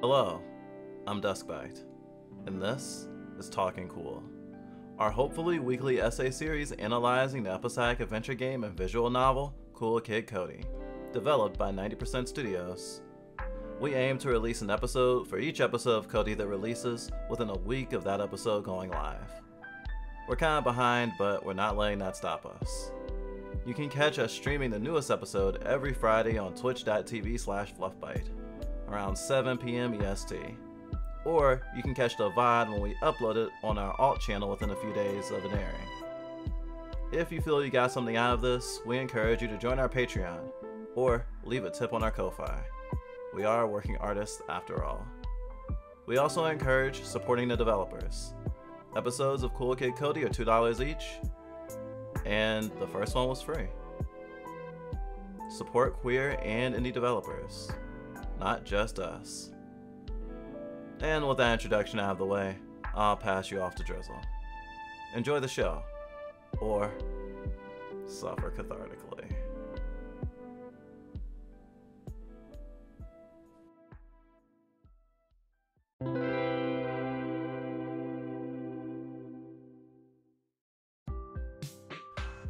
Hello, I'm Duskbyte, and this is Talking Cool, our hopefully weekly essay series analyzing the episodic adventure game and visual novel Cool Kid Cody, developed by 90% Studios. We aim to release an episode for each episode of Cody that releases within a week of that episode going live. We're kinda behind, but we're not letting that stop us. You can catch us streaming the newest episode every Friday on twitch.tv/Fluffbyte, around 7 PM EST. Or you can catch the VOD when we upload it on our alt channel within a few days of it airing. If you feel you got something out of this, we encourage you to join our Patreon, or leave a tip on our Ko-Fi. We are working artists after all. We also encourage supporting the developers. Episodes of Cool Kid Cody are $2 each, and the first one was free. Support queer and indie developers, not just us. And with that introduction out of the way, I'll pass you off to Drizzle. Enjoy the show, or suffer cathartically.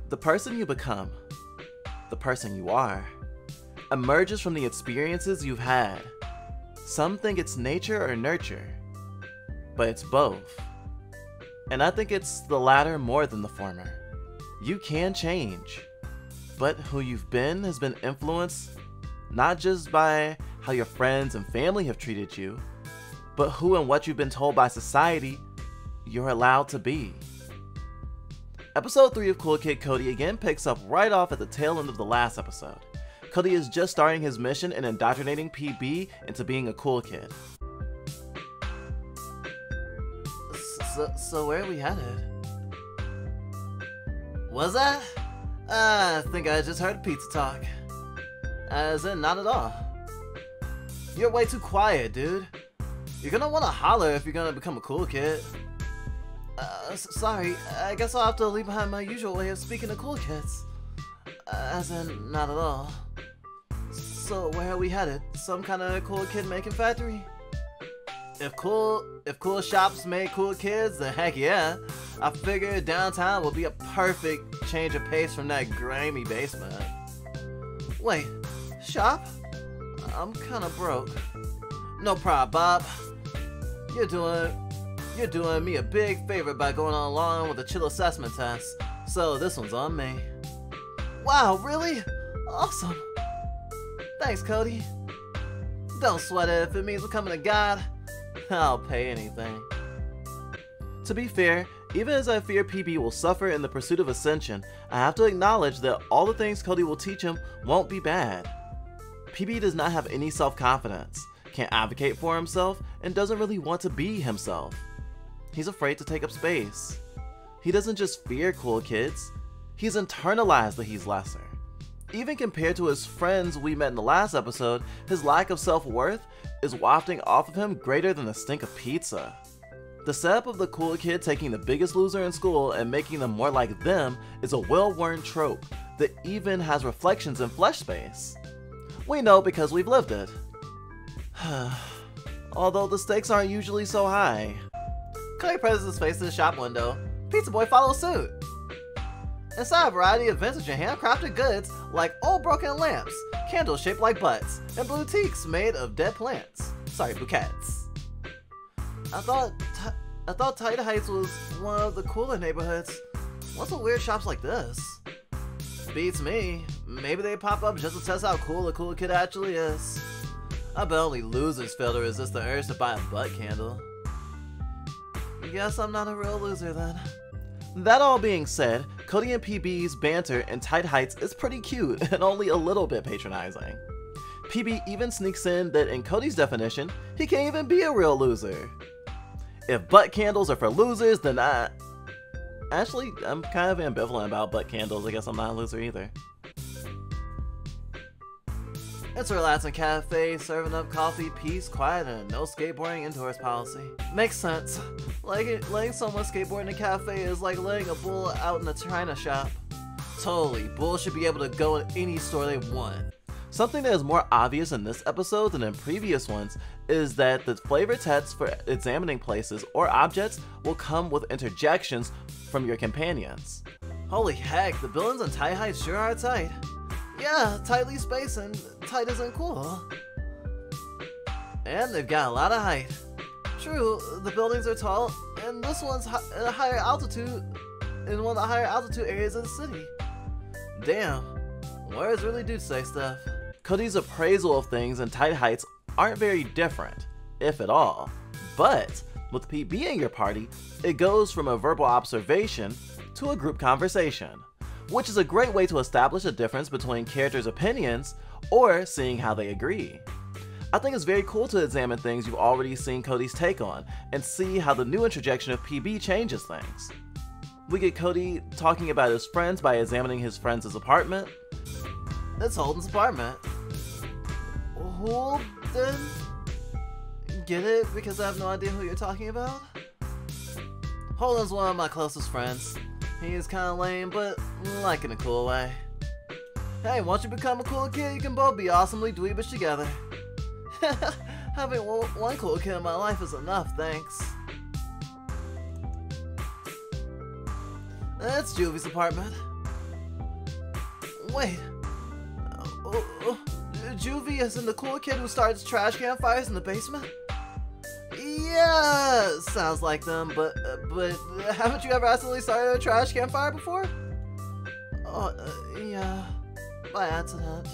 The person you become, the person you are, emerges from the experiences you've had. Some think it's nature or nurture, but it's both. And I think it's the latter more than the former. You can change, but who you've been has been influenced not just by how your friends and family have treated you, but who and what you've been told by society you're allowed to be. Episode 3 of Cool Kid Cody again picks up right off at the tail end of the last episode. Cody is just starting his mission in indoctrinating PB into being a cool kid. So where are we headed? Was that? I think I just heard pizza talk. As in, not at all. You're way too quiet, dude. You're gonna wanna holler if you're gonna become a cool kid. Sorry, I guess I'll have to leave behind my usual way of speaking to cool kids. As in, not at all. So where are we headed? Some kind of cool kid making factory? If cool shops made cool kids, then heck yeah. I figured downtown would be a perfect change of pace from that grimy basement. Wait, shop? I'm kinda broke. No problem, Bob. You're doing me a big favor by going along with the chill assessment test, so this one's on me. Wow, really? Awesome. Thanks, Cody. Don't sweat it if it means becoming a god. I'll pay anything. To be fair, even as I fear PB will suffer in the pursuit of ascension, I have to acknowledge that all the things Cody will teach him won't be bad. PB does not have any self-confidence, can't advocate for himself, and doesn't really want to be himself. He's afraid to take up space. He doesn't just fear cool kids, he's internalized that he's lesser. Even compared to his friends we met in the last episode, his lack of self-worth is wafting off of him greater than the stink of pizza. The setup of the cool kid taking the biggest loser in school and making them more like them is a well-worn trope that even has reflections in flesh space. We know because we've lived it. Although the stakes aren't usually so high. Cody presses his face to the shop window. Pizza Boy follows suit. Inside a variety of vintage and handcrafted goods like old broken lamps, candles shaped like butts, and boutiques made of dead plants. Sorry, bouquets. I thought Tight Heights was one of the cooler neighborhoods. What's with weird shops like this? Beats me. Maybe they pop up just to test how cool a cool kid actually is. I bet only losers fail to resist the urge to buy a butt candle. Guess I'm not a real loser then. That all being said, Cody and PB's banter in Tight Heights is pretty cute and only a little bit patronizing. PB even sneaks in that in Cody's definition, he can't even be a real loser. If butt candles are for losers, then actually, I'm kind of ambivalent about butt candles. I guess I'm not a loser either. It's a relaxing cafe, serving up coffee, peace, quiet, and no skateboarding indoors policy. Makes sense. Letting someone skateboard in a cafe is like letting a bull out in a china shop. Totally, bulls should be able to go in any store they want. Something that is more obvious in this episode than in previous ones is that the flavor text for examining places or objects will come with interjections from your companions. Holy heck, the buildings on tight heights sure are tight. Yeah, tightly spaced and tight isn't cool. And they've got a lot of height. True, the buildings are tall, and this one's at a higher altitude in one of the higher altitude areas of the city. Damn, words really do say stuff. Cody's appraisal of things in tight heights aren't very different, if at all. But with PB in your party, it goes from a verbal observation to a group conversation, which is a great way to establish a difference between characters' opinions or seeing how they agree. I think it's very cool to examine things you've already seen Cody's take on and see how the new interjection of PB changes things. We get Cody talking about his friends by examining his friends' apartment. It's Holden's apartment. Holden? Get it? Because I have no idea who you're talking about? Holden's one of my closest friends. He's kinda lame, but like in a cool way. Hey, once you become a cool kid, you can both be awesomely dweebish together. Having one cool kid in my life is enough, thanks. That's Juvie's apartment. Wait. Juvie isn't the cool kid who starts trash can fires in the basement? Yeah, sounds like them, but haven't you ever accidentally started a trash can fire before? Oh, yeah, by accident.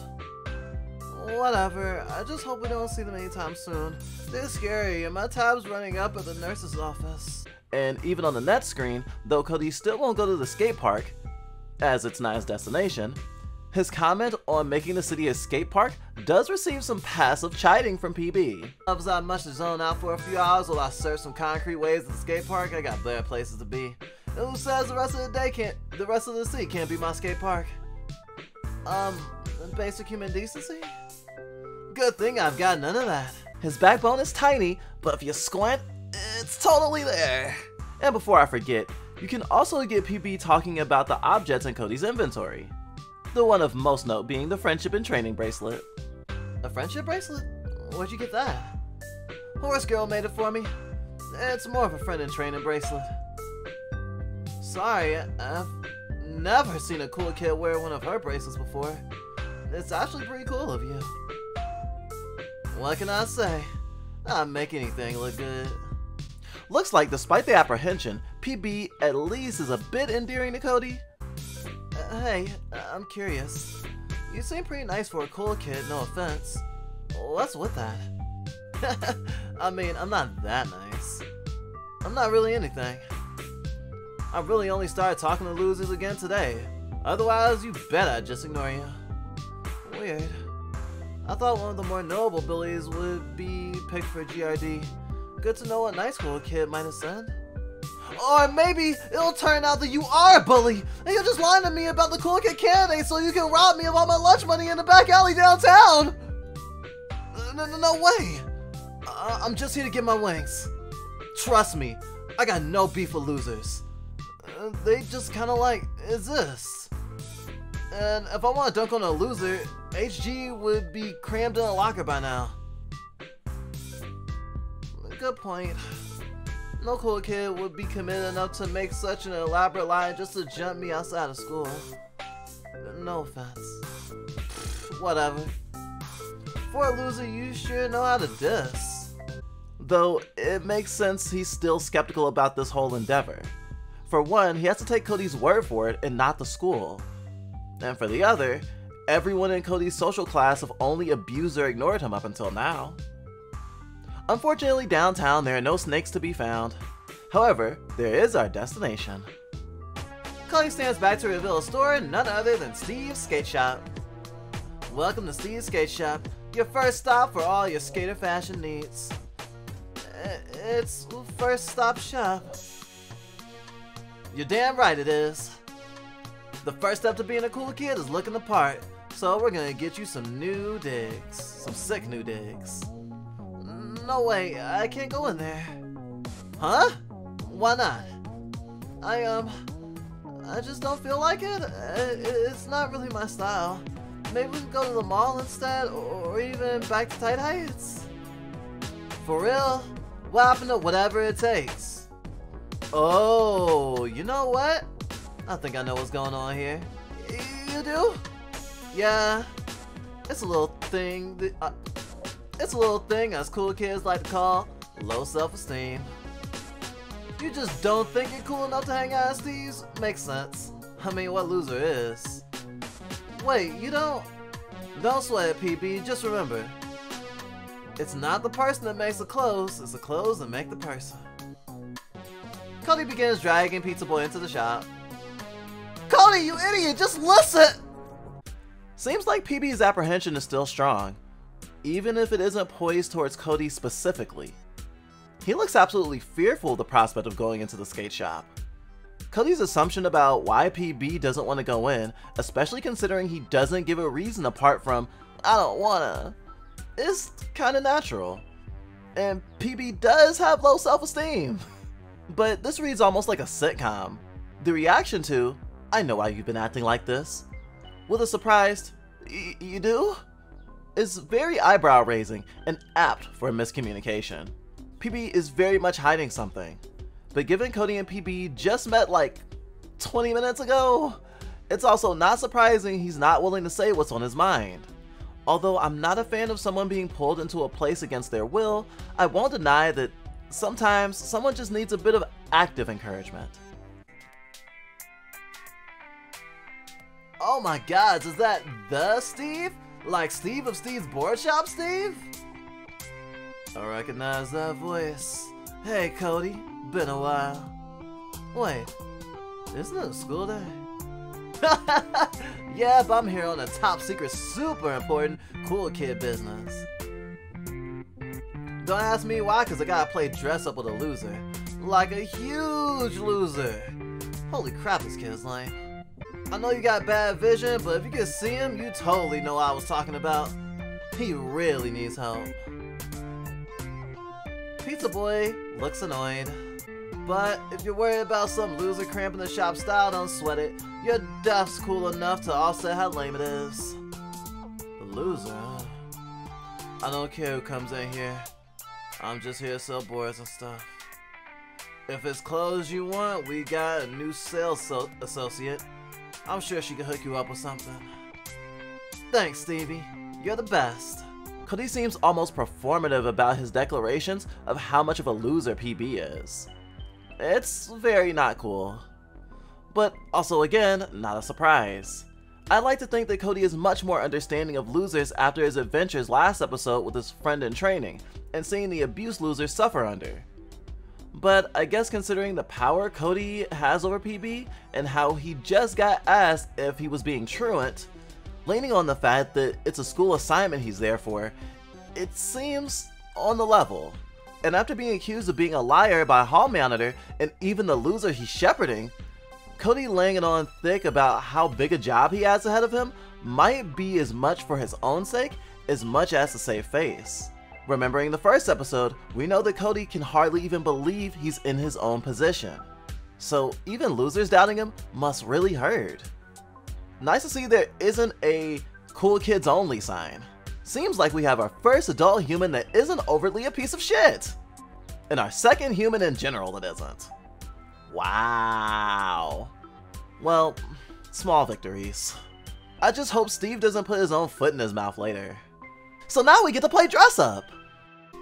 Whatever, I just hope we don't see them anytime soon. They're scary, and my tab's running up at the nurse's office. And even on the net screen, though Cody still won't go to the skate park, as it's not his destination, his comment on making the city a skate park does receive some passive chiding from PB. I was not much to zone out for a few hours while I searched some concrete ways at the skate park. I got better places to be. And who says the rest of the city can't be my skate park? Basic human decency? Good thing I've got none of that. His backbone is tiny, but if you squint, it's totally there. And before I forget, you can also get PB talking about the objects in Cody's inventory. The one of most note being the friendship and training bracelet. A friendship bracelet? Where'd you get that? Horse Girl made it for me. It's more of a friend and training bracelet. Sorry, I've never seen a cool kid wear one of her bracelets before. It's actually pretty cool of you. What can I say? I make anything look good. Looks like despite the apprehension, PB at least is a bit endearing to Cody. Hey, I'm curious. You seem pretty nice for a cool kid, no offense. What's with that? I mean, I'm not that nice. I'm not really anything. I really only started talking to losers again today. Otherwise, you bet I'd just ignore you. Weird. I thought one of the more knowable bullies would be picked for GRD. Good to know what nice cool kid might have said. Or maybe it'll turn out that you are a bully, and you're just lying to me about the cool kid candidate so you can rob me of all my lunch money in the back alley downtown! No way! I'm just here to get my wings. Trust me, I got no beef with losers. They just kinda like exist. And if I want to dunk on a loser, HG would be crammed in a locker by now. Good point. No cool kid would be committed enough to make such an elaborate lie just to jump me outside of school. No offense. Whatever. For a loser, you sure know how to diss. Though, it makes sense he's still skeptical about this whole endeavor. For one, he has to take Cody's word for it and not the school. And for the other, everyone in Cody's social class have only abused or ignored him up until now. Unfortunately, downtown there are no snakes to be found. However, there is our destination. Cody stands back to reveal a store none other than Steve's Skate Shop. Welcome to Steve's Skate Shop, your first stop for all your skater fashion needs. It's first stop shop. You're damn right it is. The first step to being a cool kid is looking the part, so we're gonna get you some new digs. Some sick new digs. No way, I can't go in there. Huh? Why not? I just don't feel like it. It's not really my style. maybe we can go to the mall instead, or even back to Tight Heights? For real? What happened to whatever it takes? Oh, you know what? I think I know what's going on here. You do? Yeah, it's a little thing that, us cool kids like to call low self-esteem. You just don't think you're cool enough to hang out at Steve's? Makes sense. I mean, what loser is? Wait, you don't? Don't sweat it, PB. Just remember, it's not the person that makes the clothes, it's the clothes that make the person. Cody begins dragging Pizza Boy into the shop. Cody, you idiot! Just listen! Seems like PB's apprehension is still strong, even if it isn't poised towards Cody specifically. He looks absolutely fearful of the prospect of going into the skate shop. Cody's assumption about why PB doesn't want to go in, especially considering he doesn't give a reason apart from, I don't wanna, is kinda natural. And PB does have low self-esteem. But this reads almost like a sitcom. The reaction to, I know why you've been acting like this, with a surprised, you do? Is very eyebrow raising and apt for a miscommunication. PB is very much hiding something. But given Cody and PB just met like 20 minutes ago, it's also not surprising he's not willing to say what's on his mind. Although I'm not a fan of someone being pulled into a place against their will, I won't deny that sometimes someone just needs a bit of active encouragement. Oh my god, is that the Steve? Like Steve of Steve's Board Shop Steve? I recognize that voice. Hey Cody, been a while. Wait, isn't it a school day? Yeah, but I'm here on a top secret, super important, cool kid business. Don't ask me why, cause I gotta play dress up with a loser. Like a huge loser. Holy crap, this kid's lame. I know you got bad vision, but if you could see him, you totally know what I was talking about. He really needs help. Pizza Boy looks annoyed. But if you're worried about some loser cramping the shop style, don't sweat it. Your Dusk's cool enough to offset how lame it is. The loser? I don't care who comes in here. I'm just here to sell boards and stuff. If it's clothes you want, we got a new sales associate. I'm sure she can hook you up with something. Thanks, Stevie. You're the best. Cody seems almost performative about his declarations of how much of a loser PB is. It's very not cool. But also again, not a surprise. I like to think that Cody is much more understanding of losers after his adventures last episode with his friend in training, and seeing the abuse losers suffer under. But I guess considering the power Cody has over PB, and how he just got asked if he was being truant, leaning on the fact that it's a school assignment he's there for, it seems on the level. And after being accused of being a liar by a hall monitor and even the loser he's shepherding, Cody laying it on thick about how big a job he has ahead of him might be as much for his own sake as much as to save face. Remembering the first episode, we know that Cody can hardly even believe he's in his own position. So even losers doubting him must really hurt. Nice to see there isn't a cool kids only sign. Seems like we have our first adult human that isn't overtly a piece of shit. And our second human in general that isn't. Wow. Well, small victories. I just hope Steve doesn't put his own foot in his mouth later. So now we get to play dress up.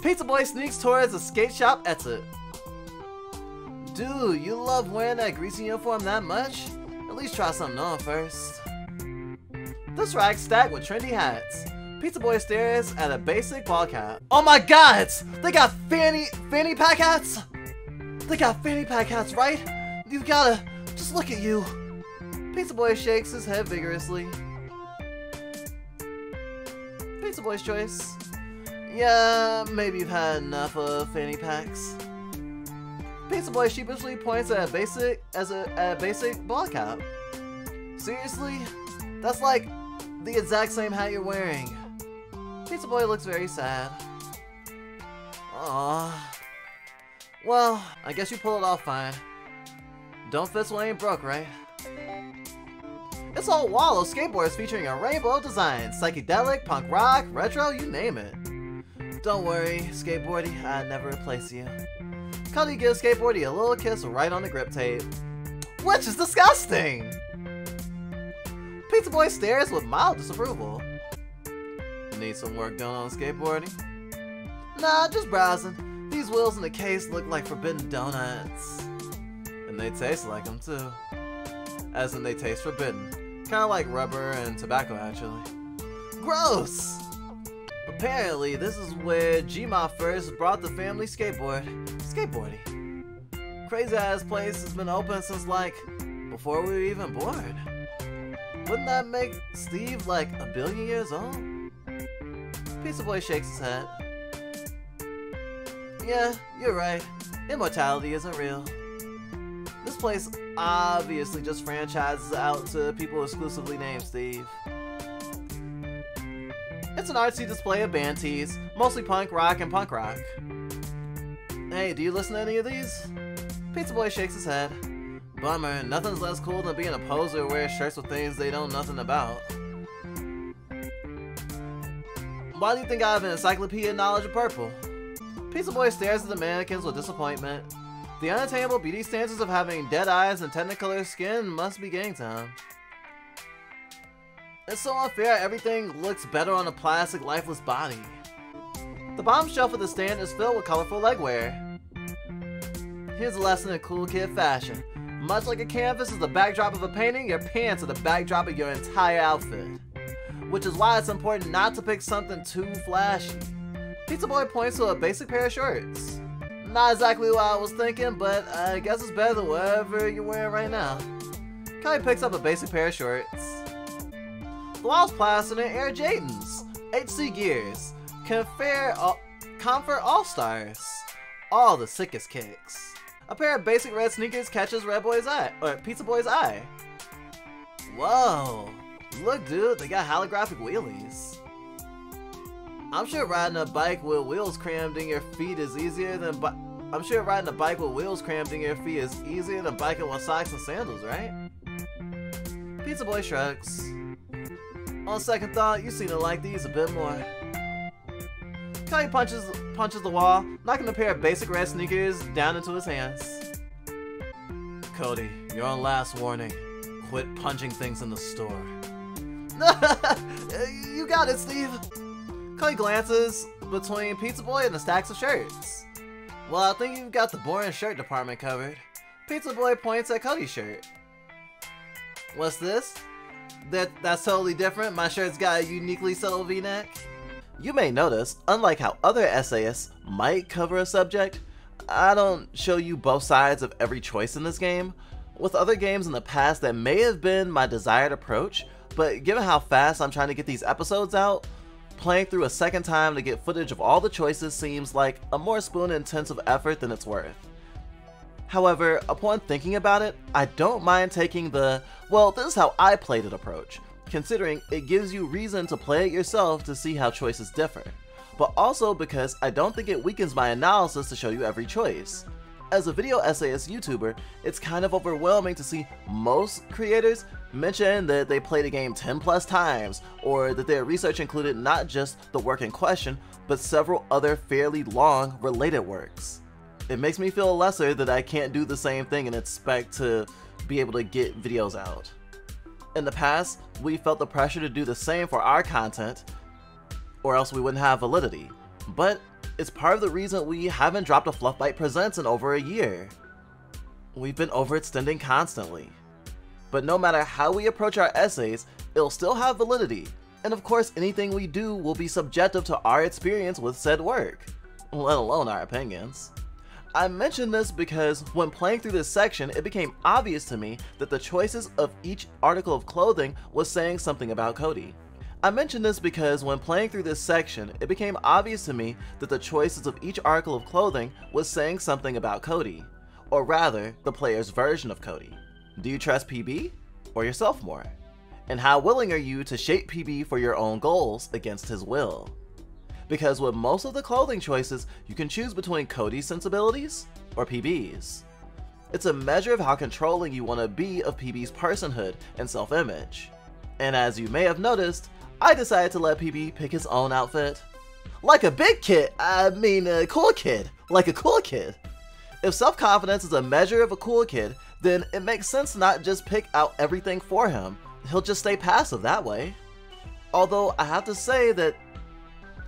Pizza Boy sneaks towards the skate shop exit. Dude, you love wearing that greasy uniform that much? At least try something on first. This rag's stacked with trendy hats. Pizza Boy stares at a basic ball cap. Oh my god! They got fanny pack hats? They got fanny pack hats, right? You gotta, just look at you. Pizza Boy shakes his head vigorously. Pizza Boy's choice. Yeah, maybe you've had enough of fanny packs. Pizza Boy sheepishly points at a basic ball cap. Seriously? That's like the exact same hat you're wearing. Pizza Boy looks very sad. Aww. Well, I guess you pull it off fine. Don't fist what ain't broke, right? It's This whole wall of skateboards featuring a rainbow of designs, psychedelic, punk rock, retro, you name it. Don't worry, Skateboardy, I'd never replace you. Cody gives Skateboardy a little kiss right on the grip tape, which is disgusting! Pizza Boy stares with mild disapproval. Need some work done on Skateboardy? Nah, just browsing. These wheels in the case look like forbidden donuts. And they taste like them too. As in they taste forbidden. Kinda like rubber and tobacco actually. Gross! Apparently, this is where Gma first brought the family skateboarding. Crazy ass place has been open since like before we were even born. Wouldn't that make Steve like 1 billion years old? Pizza Boy shakes his head. Yeah, you're right. Immortality isn't real. This place obviously just franchises out to people exclusively named Steve. It's an artsy display of band tees, mostly punk rock and punk rock. Hey, do you listen to any of these? Pizza Boy shakes his head. Bummer, nothing's less cool than being a poser who wears shirts with things they know nothing about. Why do you think I have an encyclopedia knowledge of purple? Pizza Boy stares at the mannequins with disappointment. The unattainable beauty standards of having dead eyes and technicolor skin must be getting to him. It's so unfair everything looks better on a plastic, lifeless body. The bottom shelf of the stand is filled with colorful legwear. Here's a lesson in cool kid fashion. Much like a canvas is the backdrop of a painting, your pants are the backdrop of your entire outfit. Which is why it's important not to pick something too flashy. Pizza Boy points to a basic pair of shorts. Not exactly what I was thinking, but I guess it's better than whatever you're wearing right now. Cody picks up a basic pair of shorts. The wall's plastered in Air Jadens, HC Gears, Comfort All-Stars, all the sickest kicks. A pair of basic red sneakers catches Pizza Boy's eye. Whoa, look dude, they got holographic wheelies. I'm sure riding a bike with wheels crammed in your feet is easier than biking with socks and sandals, right? Pizza Boy shrugs. On second thought, you seem to like these a bit more. Cody punches the wall, knocking a pair of basic red sneakers down into his hands. Cody, you're on last warning. Quit punching things in the store. You got it, Steve. Cody glances between Pizza Boy and the stacks of shirts. Well, I think you've got the boring shirt department covered. Pizza Boy points at Cody's shirt. What's this? That's totally different. My shirt's got a uniquely subtle V-neck. You may notice, unlike how other essayists might cover a subject, I don't show you both sides of every choice in this game. With other games in the past, that may have been my desired approach, but given how fast I'm trying to get these episodes out, playing through a second time to get footage of all the choices seems like a more spoon-intensive effort than it's worth. However, upon thinking about it, I don't mind taking the, well, this is how I played it approach, considering it gives you reason to play it yourself to see how choices differ, but also because I don't think it weakens my analysis to show you every choice. As a video essayist YouTuber, it's kind of overwhelming to see most creators mention that they played a game 10 plus times, or that their research included not just the work in question, but several other fairly long related works. It makes me feel lesser that I can't do the same thing and expect to be able to get videos out. In the past, we felt the pressure to do the same for our content, or else we wouldn't have validity. But it's part of the reason we haven't dropped a Fluffbyte Presents in over a year. We've been overextending constantly. But no matter how we approach our essays, it'll still have validity. And of course, anything we do will be subjective to our experience with said work, let alone our opinions. I mention this because when playing through this section, it became obvious to me that the choices of each article of clothing was saying something about Cody. I mention this because when playing through this section, it became obvious to me that the choices of each article of clothing was saying something about Cody, or rather, the player's version of Cody. Do you trust PB or yourself more? And how willing are you to shape PB for your own goals against his will? Because with most of the clothing choices, you can choose between Cody's sensibilities or PB's. It's a measure of how controlling you want to be of PB's personhood and self-image. And as you may have noticed, I decided to let PB pick his own outfit. Like a big kid, I mean a cool kid, like a cool kid. If self-confidence is a measure of a cool kid, then it makes sense to not just pick out everything for him. He'll just stay passive that way. Although I have to say that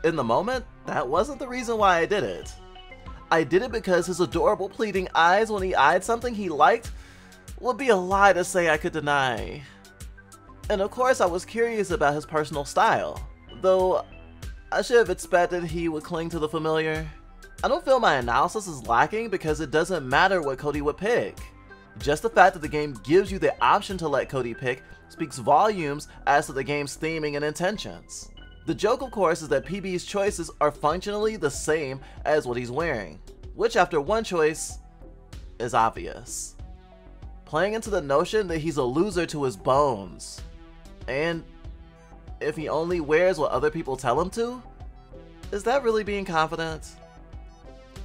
in the moment, that wasn't the reason why I did it. I did it because his adorable pleading eyes when he eyed something he liked would be a lie to say I could deny. And of course I was curious about his personal style, though I should have expected he would cling to the familiar. I don't feel my analysis is lacking because it doesn't matter what Cody would pick. Just the fact that the game gives you the option to let Cody pick speaks volumes as to the game's theming and intentions. The joke, of course, is that PB's choices are functionally the same as what he's wearing, which after one choice is obvious. Playing into the notion that he's a loser to his bones. And if he only wears what other people tell him to, is that really being confident?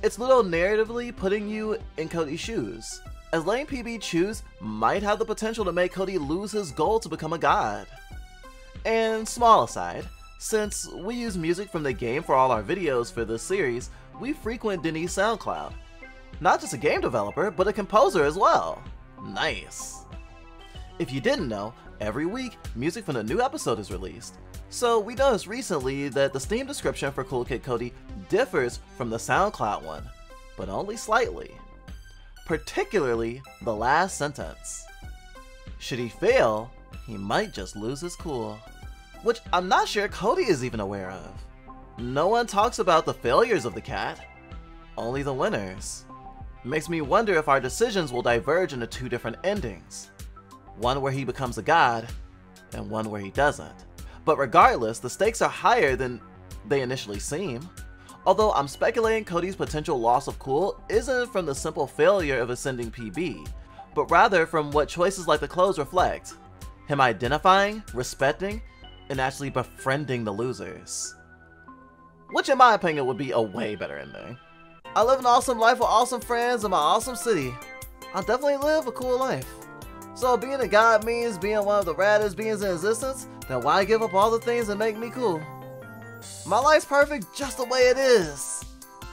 It's little narratively putting you in Cody's shoes, as letting PB choose might have the potential to make Cody lose his goal to become a god. And small aside, since we use music from the game for all our videos for this series, we frequent Denny's Soundcloud. Not just a game developer, but a composer as well. Nice. If you didn't know, every week, music from a new episode is released. So we noticed recently that the Steam description for Cool Kid Cody differs from the SoundCloud one, but only slightly. Particularly the last sentence. Should he fail, he might just lose his cool. Which I'm not sure Cody is even aware of. No one talks about the failures of the cat, only the winners. Makes me wonder if our decisions will diverge into two different endings. One where he becomes a god, and one where he doesn't. But regardless, the stakes are higher than they initially seem. Although I'm speculating Cody's potential loss of cool isn't from the simple failure of ascending PB, but rather from what choices like the clothes reflect. Him identifying, respecting, and actually befriending the losers. Which in my opinion would be a way better ending. I live an awesome life with awesome friends in my awesome city. I definitely live a cool life. So being a god means being one of the raddest beings in existence, then why give up all the things that make me cool? My life's perfect just the way it is.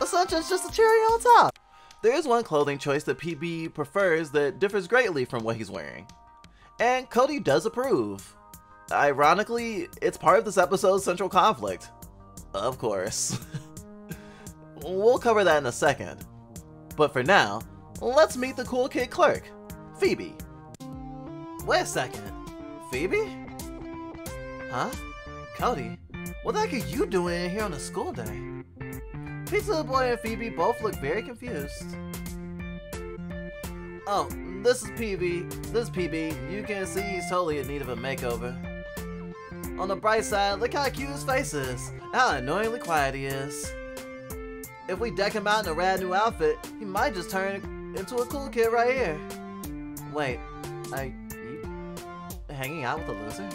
Ascension's just a cherry on top. There is one clothing choice that PB prefers that differs greatly from what he's wearing. And Cody does approve. Ironically, it's part of this episode's central conflict. Of course. We'll cover that in a second. But for now, let's meet the cool kid clerk, Phoebe. Wait a second, Phoebe? Huh? Cody, what the heck are you doing in here on a school day? Pizza Boy and Phoebe both look very confused. Oh, this is PB. This is PB. You can see he's totally in need of a makeover. On the bright side, look how cute his face is, and how annoyingly quiet he is. If we deck him out in a rad new outfit, he might just turn into a cool kid right here. Wait, are you hanging out with a loser?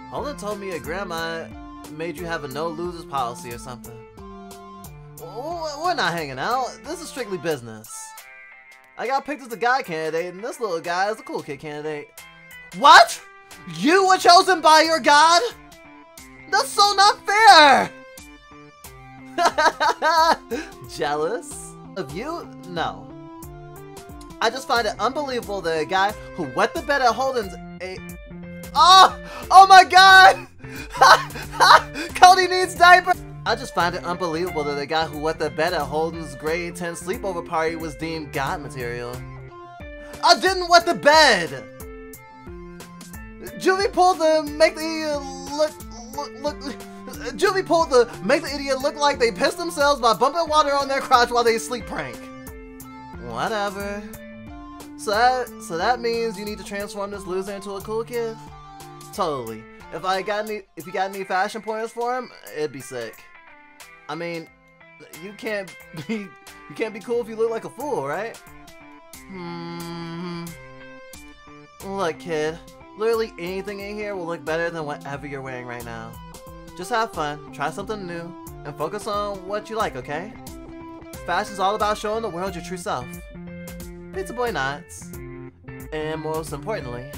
Holden told me your grandma made you have a no losers policy or something. We're not hanging out, this is strictly business. I got picked as the guy candidate, and this little guy is the cool kid candidate. What? You were chosen by your god? That's so not fair! Jealous? Of you? No. I just find it unbelievable that a guy who wet the bed at Holden's Oh my god! Cody needs diapers! I just find it unbelievable that the guy who wet the bed at Holden's grade 10 sleepover party was deemed god material. I didn't wet the bed! Juvie pulled the make the Juvie pulled the make the idiot look like they pissed themselves by bumping water on their crotch while they sleep prank. Whatever. So that means you need to transform this loser into a cool kid? Totally. If you got any fashion pointers for him, it'd be sick. I mean, you can't be cool if you look like a fool, right? Look, kid. Literally anything in here will look better than whatever you're wearing right now. Just have fun, try something new, and focus on what you like, okay? Fashion's all about showing the world your true self. Pizza Boy nods. And most importantly,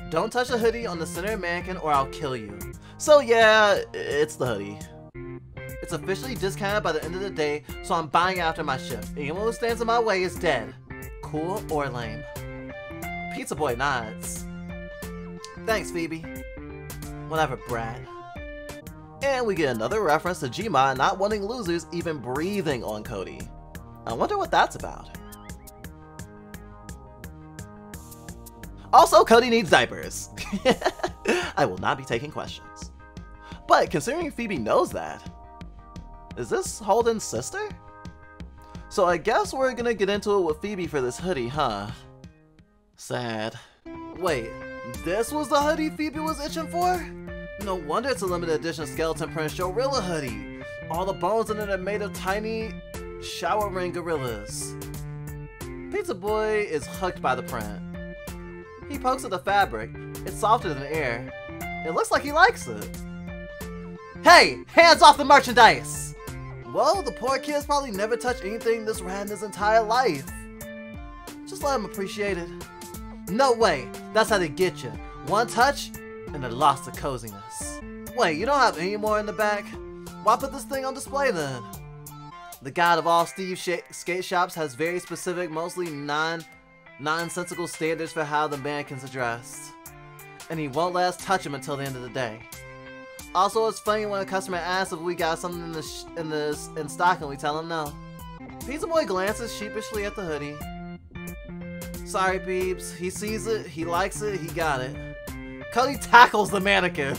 Don't touch the hoodie on the center mannequin or I'll kill you. So yeah, it's the hoodie. It's officially discounted by the end of the day, so I'm buying after my shift. Anyone who stands in my way is dead. Cool or lame? Pizza Boy nods. Thanks, Phoebe. Whatever, brat. And we get another reference to Gmod not wanting losers even breathing on Cody. I wonder what that's about. Also, Cody needs diapers. I will not be taking questions. But considering Phoebe knows that, is this Holden's sister? So I guess we're gonna get into it with Phoebe for this hoodie, huh? Sad. Wait, this was the hoodie Phoebe was itching for? No wonder it's a limited edition skeleton print Shorilla hoodie. All the bones in it are made of tiny shower ring gorillas. Pizza Boy is hooked by the print. He pokes at the fabric. It's softer than air. It looks like he likes it. Hey, hands off the merchandise! Well, the poor kid's probably never touched anything this rad in his entire life. Just let him appreciate it. No way, that's how they get you. One touch, and a loss of coziness. Wait, you don't have any more in the back? Why put this thing on display then? The god of all Steve skate shops has very specific, mostly nonsensical standards for how the mannequins are dressed. And he won't let us touch him until the end of the day. Also, it's funny when a customer asks if we got something in stock and we tell him no. Pizza Boy glances sheepishly at the hoodie. Sorry, peeps. He sees it, he likes it, he got it. Cody tackles the mannequin.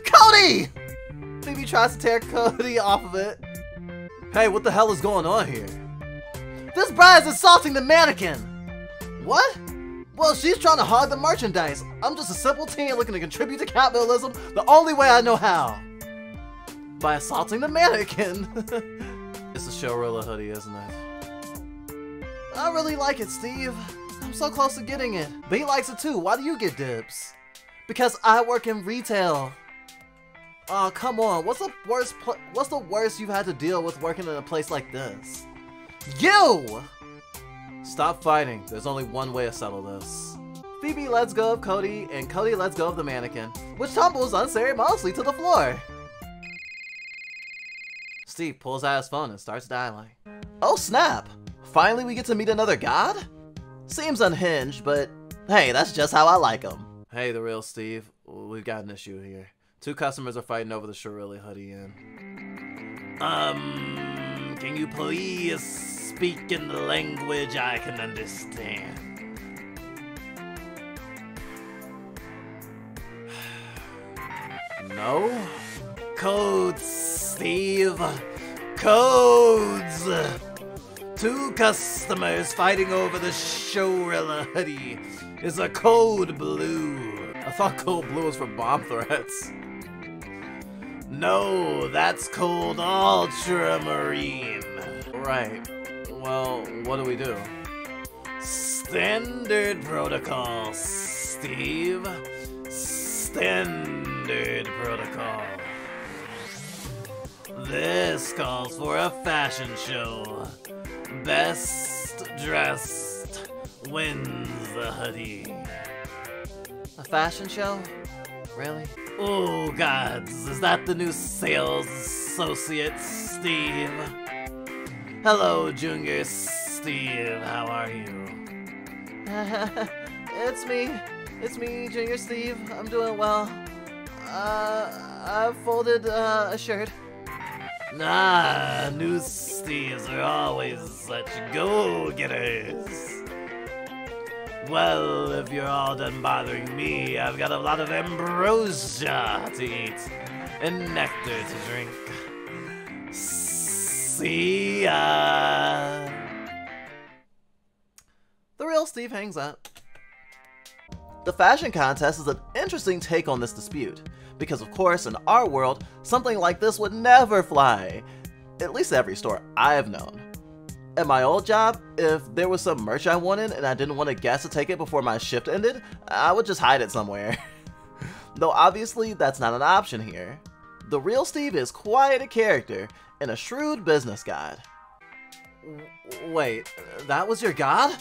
Cody! Phoebe tries to tear Cody off of it. Hey, what the hell is going on here? This bride is assaulting the mannequin! What? Well, she's trying to hog the merchandise. I'm just a simple teen looking to contribute to capitalism the only way I know how. By assaulting the mannequin. It's a Shorilla hoodie, isn't it? I really like it, Steve. I'm so close to getting it. But he likes it too. Why do you get dibs? Because I work in retail. Oh, come on. What's the worst you've had to deal with working in a place like this? You! Stop fighting. There's only one way to settle this. Phoebe lets go of Cody, and Cody lets go of the mannequin, which tumbles unceremoniously to the floor. Steve pulls out his phone and starts dialing. Oh snap! Finally we get to meet another god? Seems unhinged, but hey, that's just how I like him. Hey, the real Steve. We've got an issue here. Two customers are fighting over the Shorilla hoodie and... can you please speak in the language I can understand? No? Codes, Steve. Codes! Two customers fighting over the Shorilla hoodie. Is a code blue. I thought code blue was for bomb threats. No, that's code ultramarine. Right. Well, what do we do? Standard protocol, Steve. Standard protocol. This calls for a fashion show. Best dressed wins the hoodie. A fashion show? Really? Oh gods, is that the new sales associate, Steve? Hello, Junior Steve, how are you? It's me, Junior Steve. I'm doing well. I folded a shirt. Nah, new Steves are always such go-getters. Well, if you're all done bothering me, I've got a lot of ambrosia to eat and nectar to drink. See ya! The real Steve hangs up. The fashion contest is an interesting take on this dispute, because of course in our world, something like this would never fly. At least every store I've known. At my old job, if there was some merch I wanted and I didn't want a guest to take it before my shift ended, I would just hide it somewhere. Though obviously that's not an option here. The real Steve is quite a character and a shrewd business god. Wait, that was your god?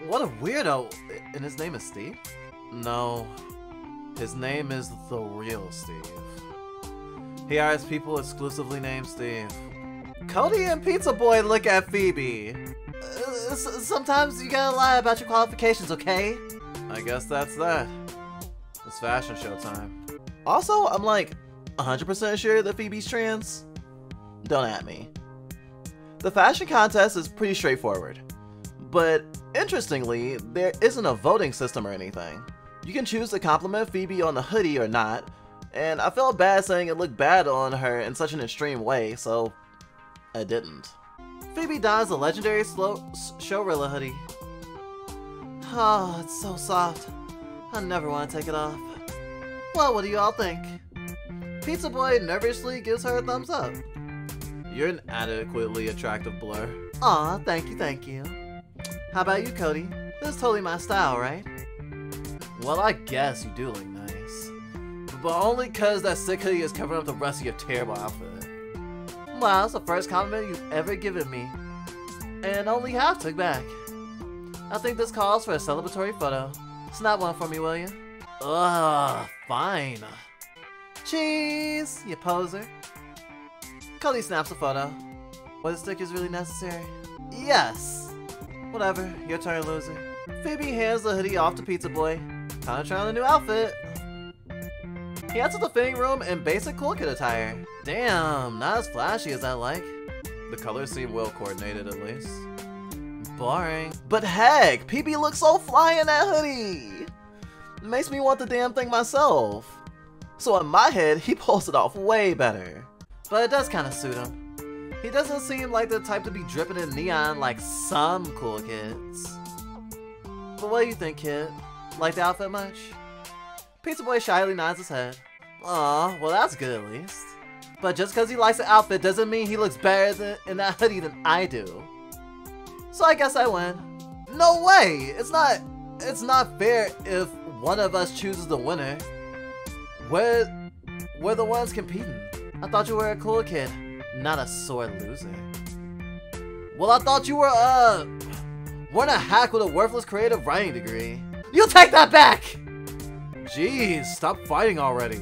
What a weirdo. And his name is Steve? No. His name is the real Steve. He hires people exclusively named Steve. Cody and Pizza Boy look at Phoebe. Sometimes you gotta lie about your qualifications, okay? I guess that's that. It's fashion show time. Also, I'm like 100% sure that Phoebe's trans. Don't at me. The fashion contest is pretty straightforward. But interestingly, there isn't a voting system or anything. You can choose to compliment Phoebe on the hoodie or not, and I felt bad saying it looked bad on her in such an extreme way, so I didn't. Phoebe dons the legendary Showrilla hoodie. Oh, it's so soft. I never want to take it off. Well, what do you all think? Pizza Boy nervously gives her a thumbs up. You're an adequately attractive blur. Aw, thank you, thank you. How about you, Cody? This is totally my style, right? Well, I guess you do look nice. But only cause that sick hoodie is covering up the rest of your terrible outfit. Wow, that's the first compliment you've ever given me. And only half took back. I think this calls for a celebratory photo. Snap one for me, will you? Ugh, fine. Cheese, you poser. Cody snaps a photo. Were the stickers really necessary? Yes. Whatever, your turn, loser. Phoebe hands the hoodie off to Pizza Boy. Time to try on a new outfit. He heads to the fitting room in basic cool kid attire. Damn, not as flashy as I like. The colors seem well coordinated at least. Boring. But heck, PB looks so fly in that hoodie. Makes me want the damn thing myself. So in my head, he pulls it off way better. But it does kind of suit him. He doesn't seem like the type to be dripping in neon like some cool kids. But what do you think, kid? Like the outfit much? Pizza Boy shyly nods his head. Aw, well that's good at least. But just because he likes the outfit doesn't mean he looks better in that hoodie than I do. So I guess I win. No way! It's not fair if one of us chooses the winner. We're the ones competing. I thought you were a cool kid, not a sore loser. Well, I thought you weren't a hack with a worthless creative writing degree. You take that back! Jeez, stop fighting already.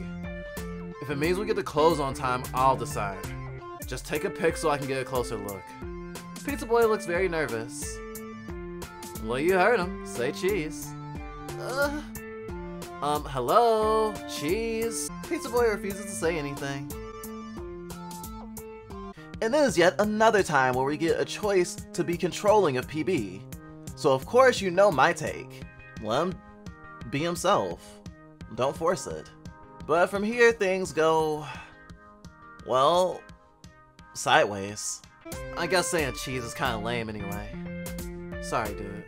If it means we get the clothes on time, I'll decide. Just take a pic so I can get a closer look. Pizza Boy looks very nervous. Well, you heard him. Say cheese. Hello? Cheese? Pizza Boy refuses to say anything. And then is yet another time where we get a choice to be controlling of PB. So of course you know my take. Let him be himself. Don't force it. But from here things go, well, sideways. I guess saying cheese is kinda lame anyway. Sorry, dude.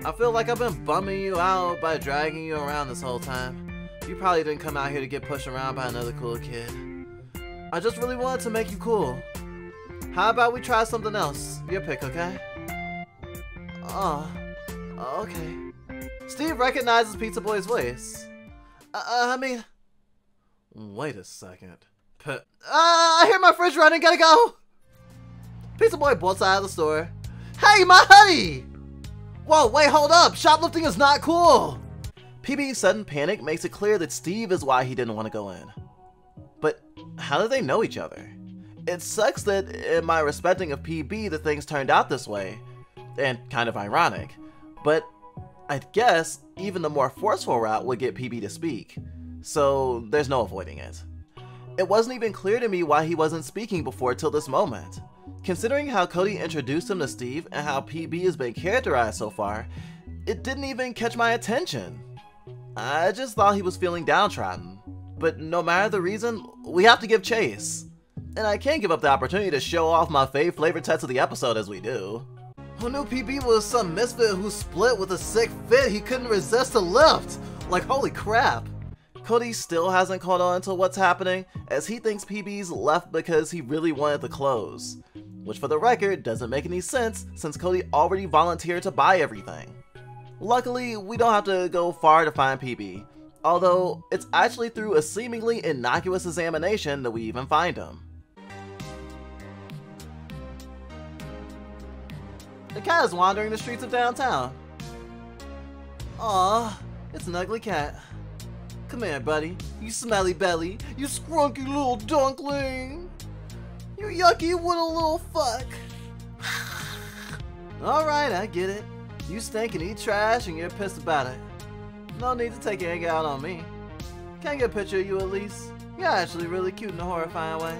I feel like I've been bumming you out by dragging you around this whole time. You probably didn't come out here to get pushed around by another cool kid. I just really wanted to make you cool. How about we try something else? Your pick, okay? Oh, okay. Steve recognizes Pizza Boy's voice. I mean... Wait a second. I hear my fridge running, gotta go! Pizza Boy bolts out of the store. Hey, my hoodie! Whoa, wait, hold up! Shoplifting is not cool! PB's sudden panic makes it clear that Steve is why he didn't want to go in. But how do they know each other? It sucks that in my respecting of PB that things turned out this way. And kind of ironic. But I guess even the more forceful route would get PB to speak. So there's no avoiding it. It wasn't even clear to me why he wasn't speaking before till this moment. Considering how Cody introduced him to Steve and how PB has been characterized so far, it didn't even catch my attention. I just thought he was feeling downtrodden. But no matter the reason, we have to give chase. And I can't give up the opportunity to show off my flavor text of the episode as we do. Who knew PB was some misfit who split with a sick fit he couldn't resist to lift? Like, holy crap. Cody still hasn't caught on to what's happening, as he thinks PB's left because he really wanted the clothes. Which for the record doesn't make any sense since Cody already volunteered to buy everything. Luckily, we don't have to go far to find PB, although it's actually through a seemingly innocuous examination that we even find him. The cat is wandering the streets of downtown. Aw, it's an ugly cat. Come here, buddy. You smelly belly. You scrunky little dunkling. You yucky little fuck. Alright, I get it. You stink and eat trash and you're pissed about it. No need to take your anger out on me. Can I get a picture of you at least? You're actually really cute in a horrifying way.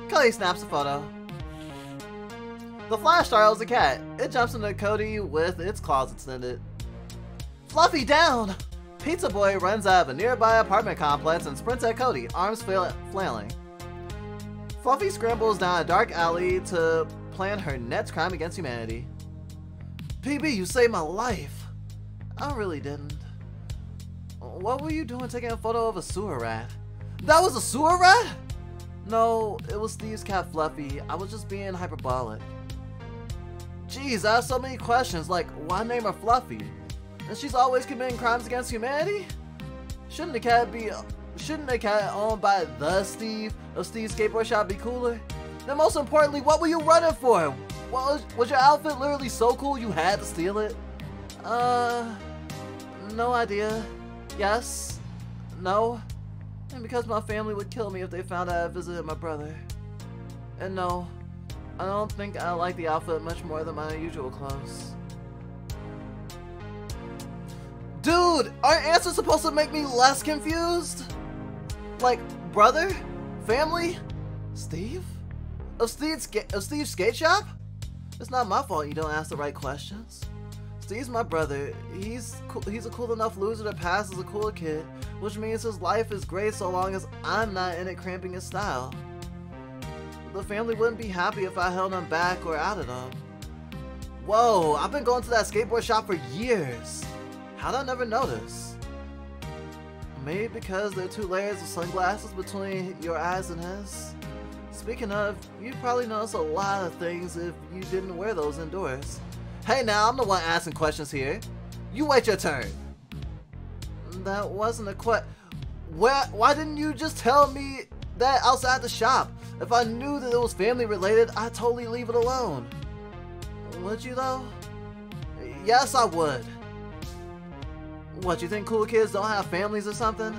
Cody snaps a photo. The flash startles the cat. It jumps into Cody with its claws extended. Fluffy down! Pizza Boy runs out of a nearby apartment complex and sprints at Cody, arms flailing. Fluffy scrambles down a dark alley to plan her next crime against humanity. PB, you saved my life. I really didn't. What were you doing taking a photo of a sewer rat? That was a sewer rat? No, it was Steve's cat Fluffy. I was just being hyperbolic. Jeez, I have so many questions, like why name her Fluffy? And she's always committing crimes against humanity? Shouldn't a cat owned by the Steve of Steve's skateboard shop be cooler? And most importantly, what were you running for? Was your outfit literally so cool you had to steal it? No idea. Yes. No. And because my family would kill me if they found out I visited my brother. And no, I don't think I like the outfit much more than my usual clothes. Dude, aren't answers supposed to make me less confused? Like, brother? Family? Steve? Of Steve's skate shop? It's not my fault you don't ask the right questions. Steve's my brother. He's a cool enough loser to pass as a cool kid, which means his life is great so long as I'm not in it cramping his style. The family wouldn't be happy if I held him back or outed him. Whoa, I've been going to that skateboard shop for years. How'd I never notice? Maybe because there are 2 layers of sunglasses between your eyes and his. Speaking of, you'd probably notice a lot of things if you didn't wear those indoors. Hey now, I'm the one asking questions here. You wait your turn. That wasn't a why didn't you just tell me that outside the shop? If I knew that it was family related, I'd totally leave it alone. Would you though? Yes, I would. What, you think cool kids don't have families or something?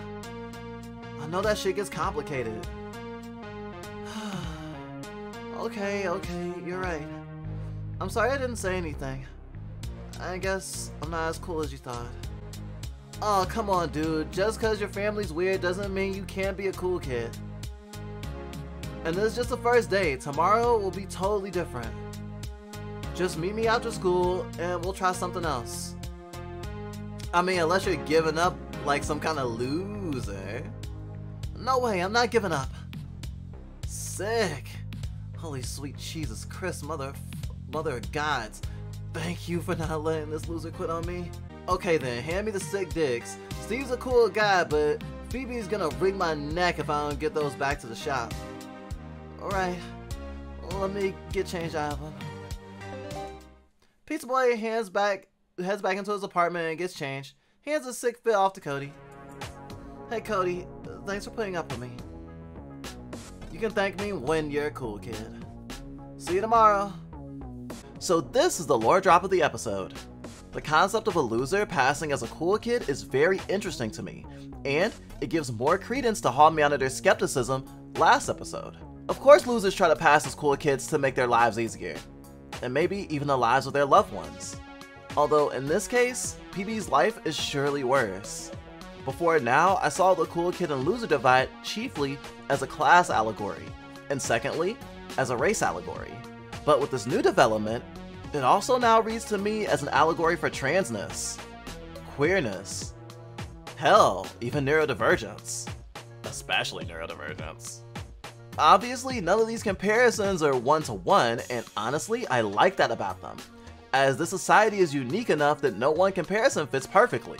I know that shit gets complicated. Okay, you're right. I'm sorry I didn't say anything. I guess I'm not as cool as you thought. Oh, come on, dude. Just because your family's weird doesn't mean you can't be a cool kid. And this is just the first day. Tomorrow will be totally different. Just meet me after school and we'll try something else. I mean, unless you're giving up like some kind of loser. No way, I'm not giving up. Sick. Holy sweet Jesus Christ, mother of gods. Thank you for not letting this loser quit on me. Okay then, hand me the sick dicks. Steve's a cool guy, but Phoebe's gonna wring my neck if I don't get those back to the shop. Alright, let me get changed out of them. Pizza Boy heads back into his apartment and gets changed. He hands a sick fit off to Cody. Hey Cody, thanks for putting up with me. You can thank me when you're a cool kid. See you tomorrow. So this is the lore drop of the episode. The concept of a loser passing as a cool kid is very interesting to me, and it gives more credence to How Me Under Their Skepticism last episode. Of course losers try to pass as cool kids to make their lives easier, and maybe even the lives of their loved ones. Although in this case, PB's life is surely worse. Before now, I saw the cool kid and loser divide chiefly as a class allegory, and secondly, as a race allegory. But with this new development, it also now reads to me as an allegory for transness, queerness, hell, even neurodivergence. Especially neurodivergence. Obviously, none of these comparisons are one-to-one, and honestly, I like that about them, as this society is unique enough that no one comparison fits perfectly.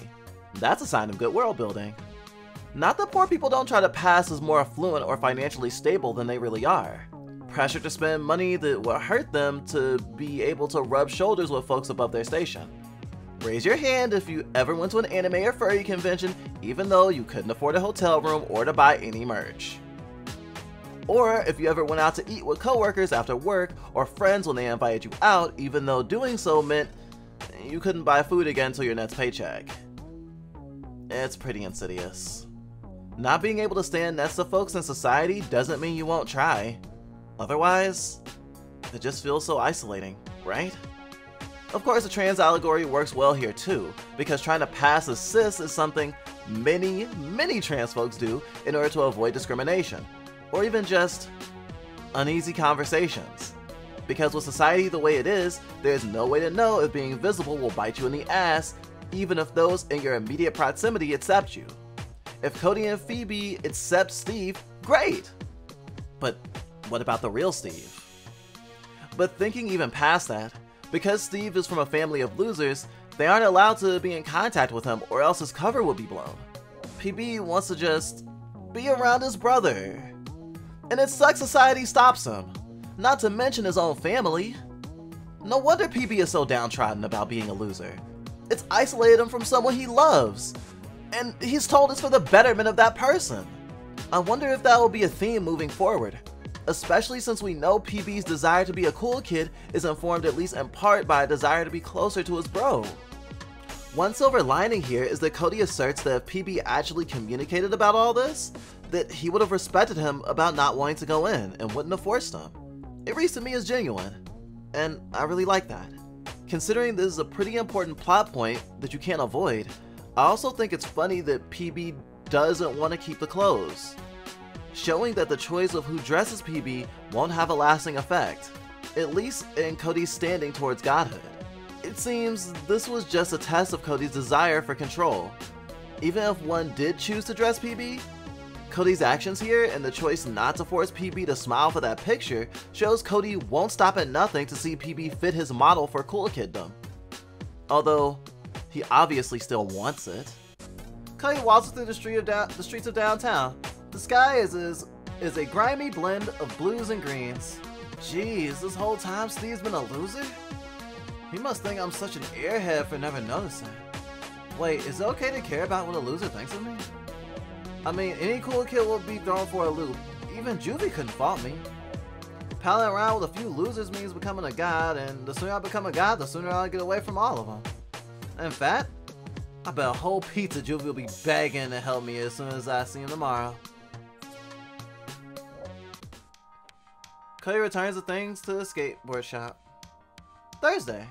That's a sign of good world building. Not that poor people don't try to pass as more affluent or financially stable than they really are. Pressure to spend money that will hurt them to be able to rub shoulders with folks above their station. Raise your hand if you ever went to an anime or furry convention even though you couldn't afford a hotel room or to buy any merch. Or if you ever went out to eat with coworkers after work or friends when they invited you out even though doing so meant you couldn't buy food again until your next paycheck. It's pretty insidious. Not being able to stand next to folks in society doesn't mean you won't try. Otherwise, it just feels so isolating, right? Of course, the trans allegory works well here too, because trying to pass as cis is something many trans folks do in order to avoid discrimination, or even just uneasy conversations. Because with society the way it is, there's no way to know if being visible will bite you in the ass, even if those in your immediate proximity accept you. If Cody and Phoebe accept Steve, great! But what about the real Steve? But thinking even past that, because Steve is from a family of losers, they aren't allowed to be in contact with him or else his cover would be blown. PB wants to just be around his brother. And it sucks society stops him, not to mention his own family. No wonder PB is so downtrodden about being a loser. It's isolated him from someone he loves, and he's told it's for the betterment of that person. I wonder if that will be a theme moving forward, especially since we know PB's desire to be a cool kid is informed at least in part by a desire to be closer to his bro. One silver lining here is that Cody asserts that if PB actually communicated about all this, that he would have respected him about not wanting to go in and wouldn't have forced him. It reads to me as genuine, and I really like that. Considering this is a pretty important plot point that you can't avoid, I also think it's funny that PB doesn't want to keep the clothes, showing that the choice of who dresses PB won't have a lasting effect, at least in Cody's standing towards godhood. It seems this was just a test of Cody's desire for control. Even if one did choose to dress PB, Cody's actions here and the choice not to force PB to smile for that picture shows Cody won't stop at nothing to see PB fit his model for cool kiddom. Although, he obviously still wants it. Cody walks through the streets of downtown. The sky is a grimy blend of blues and greens. Jeez, this whole time Steve's been a loser? He must think I'm such an airhead for never noticing. Wait, is it okay to care about what a loser thinks of me? I mean, any cool kid will be thrown for a loop. Even Juvie couldn't fault me. Palling around with a few losers means becoming a god, and the sooner I become a god, the sooner I'll get away from all of them. In fact, I bet a whole pizza Juvie will be begging to help me as soon as I see him tomorrow. Cody returns the things to the skateboard shop. Thursday.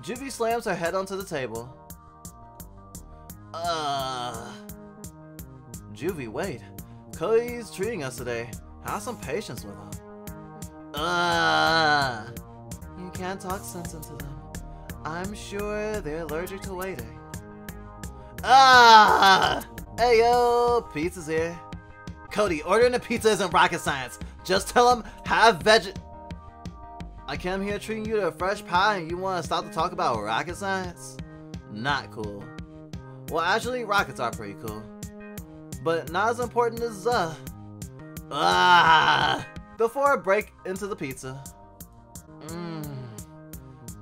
Juvie slams her head onto the table. Juvie, wait. Cody's treating us today. Have some patience with him. You can't talk sense into them. I'm sure they're allergic to waiting. Hey yo, pizza's here. Cody, ordering a pizza isn't rocket science. Just tell him, have I came here treating you to a fresh pie and you want to stop to talk about rocket science? Not cool. Well, actually, rockets are pretty cool. But not as important as, Before I break into the pizza.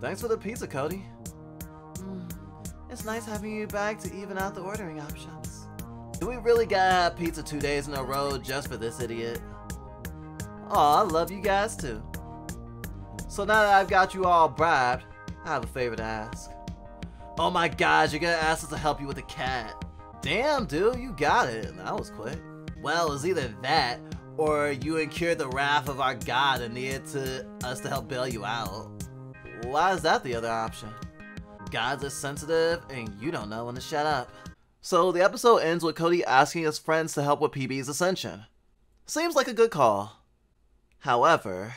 Thanks for the pizza, Cody. It's nice having you back to even out the ordering options. Do we really gotta have pizza 2 days in a row just for this idiot? Aw, I love you guys too. So now that I've got you all bribed, I have a favor to ask. Oh my gosh, you're gonna ask us to help you with the cat. Damn, dude, you got it. That was quick. Well, it was either that, or you incurred the wrath of our god and needed us to help bail you out. Why is that the other option? Gods are sensitive, and you don't know when to shut up. So the episode ends with Cody asking his friends to help with PB's ascension. Seems like a good call. However...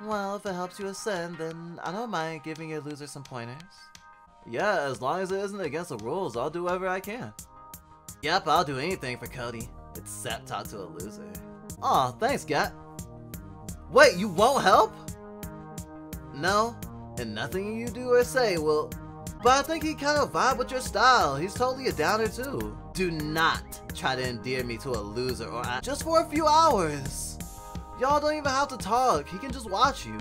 Well, if it helps you ascend, then I don't mind giving your loser some pointers. Yeah, as long as it isn't against the rules, I'll do whatever I can. Yep, I'll do anything for Cody, except talk to a loser. Aw, thanks, Gat. Wait, you won't help? No, and nothing you do or say will... But I think he kind of vibe with your style. He's totally a downer too. Do not try to endear me to a loser or just for a few hours. Y'all don't even have to talk. He can just watch you.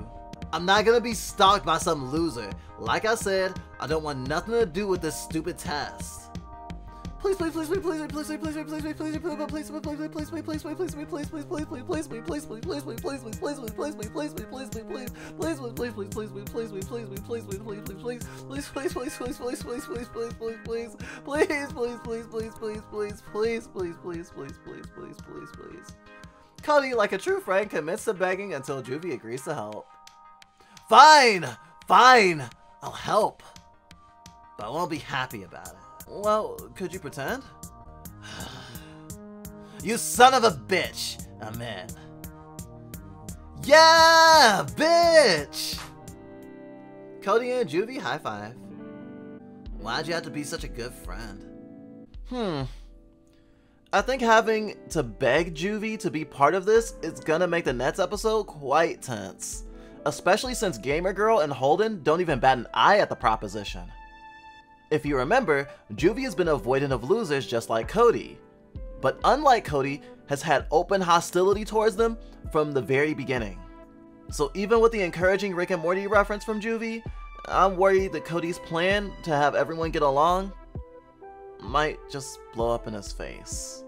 I'm not gonna be stalked by some loser. Like I said, I don't want nothing to do with this stupid test. Please, please, please, please, please, please, please, please, please, please, please, please, please. Cody, like a true friend, commits to begging until Juvie agrees to help. Fine, fine, I'll help, but I won't be happy about it. Well, could you pretend? You son of a bitch! I'm in. Yeah, bitch! Cody and Juvie high five. Why'd you have to be such a good friend? I think having to beg Juvie to be part of this is gonna make the next episode quite tense. Especially since Gamer Girl and Holden don't even bat an eye at the proposition. If you remember, Juvie has been avoidant of losers just like Cody. But unlike Cody, has had open hostility towards them from the very beginning. So even with the encouraging Rick and Morty reference from Juvie, I'm worried that Cody's plan to have everyone get along might just blow up in his face.